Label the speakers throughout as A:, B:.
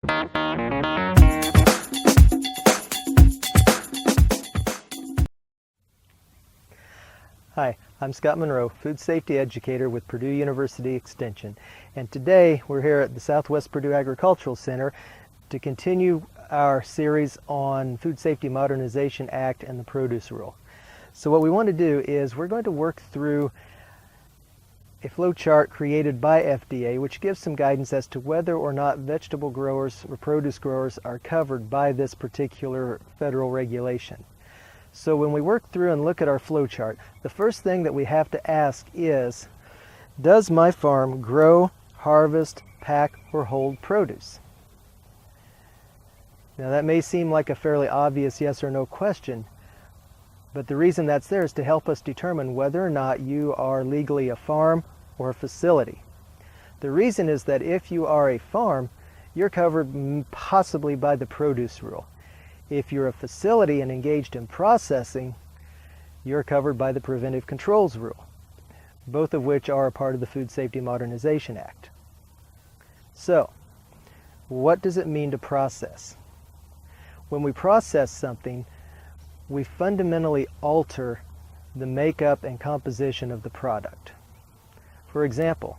A: Hi, I'm Scott Monroe, Food Safety Educator with Purdue University Extension, and today we're here at the Southwest Purdue Agricultural Center to continue our series on Food Safety Modernization Act and the Produce Rule. So what we want to do is we're going to work through a flow chart created by FDA which gives some guidance as to whether or not vegetable growers or produce growers are covered by this particular federal regulation. So when we work through and look at our flow chart, the first thing that we have to ask is, does my farm grow, harvest, pack, or hold produce? Now that may seem like a fairly obvious yes or no question, but the reason that's there is to help us determine whether or not you are legally a farm or a facility. The reason is that if you are a farm, you're covered possibly by the produce rule. If you're a facility and engaged in processing, you're covered by the preventive controls rule, both of which are a part of the Food Safety Modernization Act. So, what does it mean to process? When we process something, we fundamentally alter the makeup and composition of the product. For example,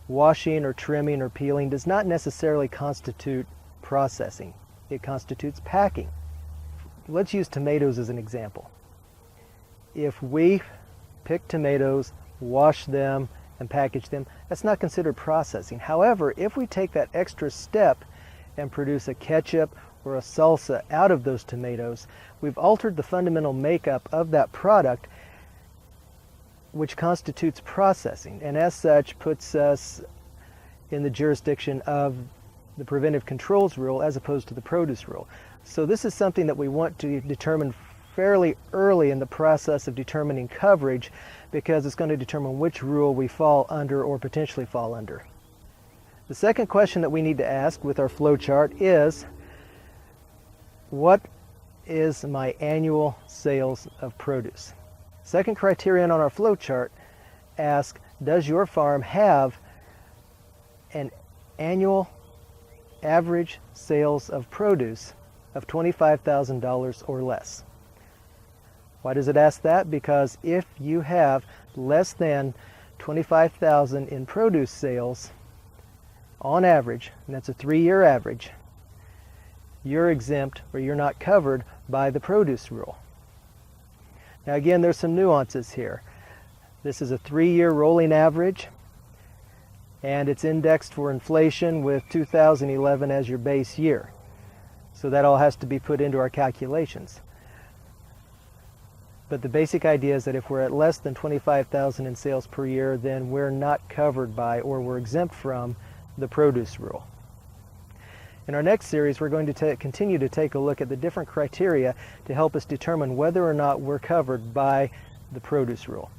A: washing or trimming or peeling does not necessarily constitute processing. It constitutes packing. Let's use tomatoes as an example. If we pick tomatoes, wash them, and package them, that's not considered processing. However, if we take that extra step and produce a ketchup or a salsa out of those tomatoes, we've altered the fundamental makeup of that product, which constitutes processing, and as such puts us in the jurisdiction of the preventive controls rule as opposed to the produce rule. So this is something that we want to determine fairly early in the process of determining coverage, because it's going to determine which rule we fall under or potentially fall under. The second question that we need to ask with our flow chart is, what is my annual sales of produce? Second criterion on our flow chart asks, does your farm have an annual average sales of produce of $25,000 or less? Why does it ask that? Because if you have less than $25,000 in produce sales on average, and that's a 3-year average, you're exempt or you're not covered by the produce rule. Now again, there's some nuances here. This is a 3-year rolling average, and it's indexed for inflation with 2011 as your base year. So that all has to be put into our calculations. But the basic idea is that if we're at less than $25,000 in sales per year, then we're not covered by, or we're exempt from, the produce rule. In our next series, we're going to continue to take a look at the different criteria to help us determine whether or not we're covered by the produce rule.